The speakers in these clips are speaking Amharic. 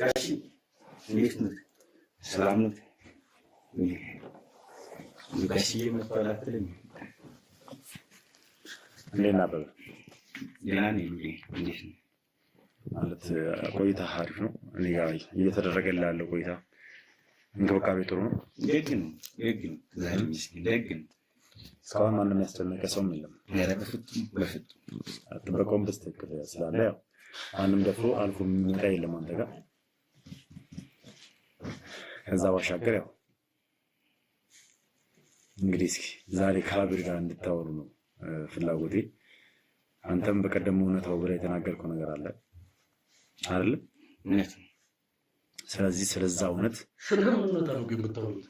ጋሺ እንዴት ነው? ሰላም ነው? ጋሺ የምትባላትልኝ እንዴት ነበር? ደህና ነኝ። እንዴት ነው ማለት ቆይታ አሪፍ ነው? እኔ ጋር እየተደረገልህ ያለው ቆይታ እንክብካቤ ጥሩ ነው? ደግ ነው። ዛሬ ምስኪን ደግ ነው። እስካሁን ማንም ያስጨነቀ ሰውም የለም? ኧረ በፍጹም ጥበቃውም በስትክክል ስላለ ያው ማንም ደፍሮ አልፎ የሚመጣ የለም አንተ ጋር። ከዛ ባሻገር ያው እንግዲህ እስኪ ዛሬ ከአብር ጋር እንድታወሩ ነው ፍላጎቴ። አንተም በቀደም እውነታው ብለህ የተናገርከው ነገር አለ አይደል? እውነት ነው። ስለዚህ ስለዛ እውነት ስለምን እውነት ነው ግን የምታወሩት?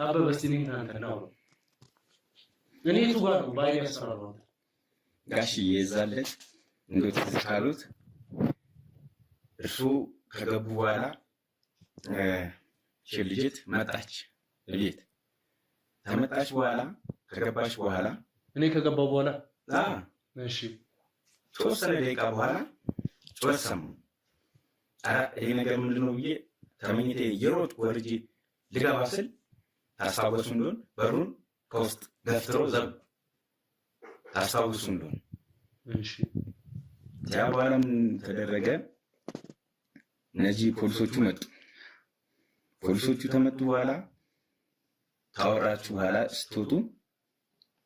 አበበ እስኪ እኔ እናንተ ነው እኔ የቱ ጋር ነው ባይ ያሰራው? ጋሺ የዛለት እንደው ትዝ ካሉት እርሱ ከገቡ በኋላ ልጅት መጣች። ልጅት ከመጣች በኋላ ከገባች በኋላ እኔ ከገባው በኋላ እሺ 3 ደቂቃ በኋላ ጮህ ሰማሁ። ይሄ ነገር ምንድነው ብዬ ተመኝቴ የሮጥኩ ወርጄ ልገባ ስል ታስታውሱ እንደሆነ በሩን ከውስጥ ገፍትሮ ዘብ ታስታውሱ እንደሆነ እሺ። ያ በኋላ ምን ተደረገ? እነዚህ ፖሊሶቹ መጡ። ፖሊሶቹ ከመጡ በኋላ ካወራችሁ በኋላ ስትወጡ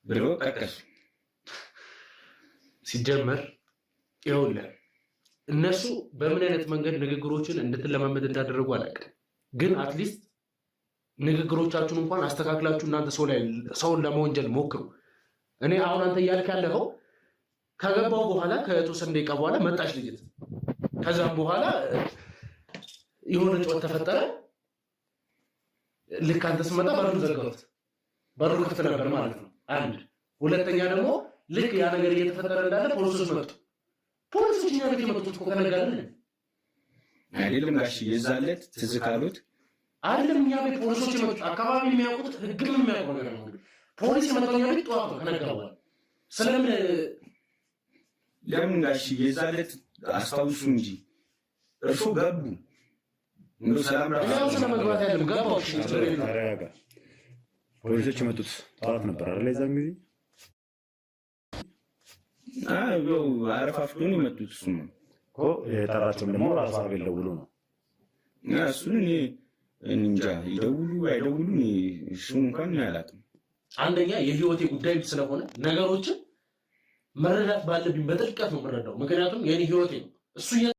ብሎ ቀቀሱ። ሲጀመር ይኸውልህ እነሱ በምን አይነት መንገድ ንግግሮችን እንድትለማመድ እንዳደረጉ አላውቅም፣ ግን አትሊስት ንግግሮቻችሁን እንኳን አስተካክላችሁ እናንተ ሰውን ለመወንጀል ሞክሩ። እኔ አሁን አንተ እያልክ ያለኸው ከገባው በኋላ ከተወሰነ ደቂቃ በኋላ መጣች ልጅት። ከዛም በኋላ የሆነ ጩኸት ተፈጠረ። ልክ አንተ ስትመጣ በሩን ዘጋሁት። በሩ ክፍት ነበር ማለት ነው። አንድ ሁለተኛ ደግሞ ልክ ያ ነገር እየተፈጠረ እንዳለ ፖሊሶች መጡ። ፖሊሶች እኛ ቤት የመጡት እኮ ከነጋለን አይደለም ጋሽ የዛለት ትዝ ካሉት አይደለም እኛ ቤት ፖሊሶች የመጡት አካባቢ የሚያውቁት ህግም የሚያውቁ ነገር ነው። ፖሊስ የመጣው እኛ ቤት ጠዋት ነው ከነጋዋል። ስለምን ለምን ጋሽ የዛለት አስታውሱ እንጂ እርሱ ገቡ እንደው ሰላም ያው ስለመግባት ያለም ገባው። እሺ ተረጋጋ። ፖሊሶች የመጡት ጠዋት ነበር አይደል? የዛን ጊዜ ያው አረፋፍዶ ነው የመጡት። እሱ ነው እኮ የጠራቸውም ደግሞ ራሱ አቤል ደውሎ ነው። እሱን እኔ እንጃ ይደውሉ አይደውሉ እሱን እንኳን አላውቅም። አንደኛ የህይወቴ ጉዳይ ስለሆነ ነገሮችን መረዳት ባለብኝ በጥልቀት ነው የምረዳው። ምክንያቱም የኔ ህይወቴ ነው እሱ